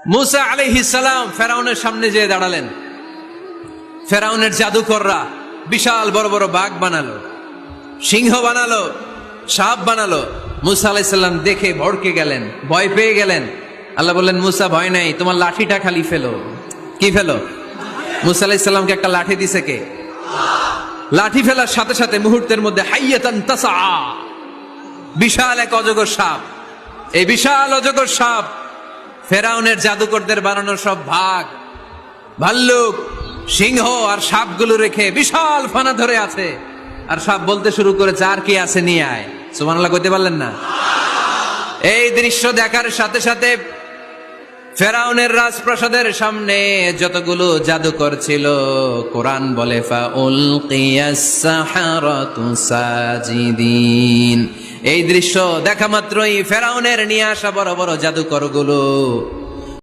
মুসা আলাইহিস সালাম ফেরাউনের সামনে যেয়ে দাঁড়ালেন। ফেরাউনের জাদুকররা বিশাল বড় বড় বাঘ বানালো, সিংহ বানালো, সাপ বানালো। মুসা আলাইহিস সালাম দেখে ভড়কে গেলেন, ভয় পেয়ে গেলেন। আল্লাহ বললেন, মুসা ভয় নাই, তোমার লাঠিটা খালি ফেলো। কি ফেলো? মুসা আলাইহিস সালামকে একটা লাঠি দিছে কে? লাঠি ফেলার সাথে সাথে মুহূর্তের মধ্যে হাইয়াতান তাসা, বিশাল এক অজগর সাপ। এই বিশাল অজগর সাপ ফেরাউনের জাদুকরদের বানানো সব ভাগ, ভাল্লুক, সিংহ আর সাপগুলো রেখে বিশাল ফানা ধরে আছে। আর সাপ বলতে শুরু করেছে, আর কি আছে নিয়ে আয়। সুবহানাল্লাহ কইতে পারলেন না? এই দৃশ্য দেখার সাথে সাথে ফেরাউনের রাজপ্রাসাদের সামনে যতগুলো জাদুকর ছিল, কোরআন বলে ফাউলকিয়াস সাহারাতু সাজিদিন। এই দৃশ্য দেখা মাত্রই ফেরাউনের নিয়ে আসা বড় বড় জাদুকর গুলো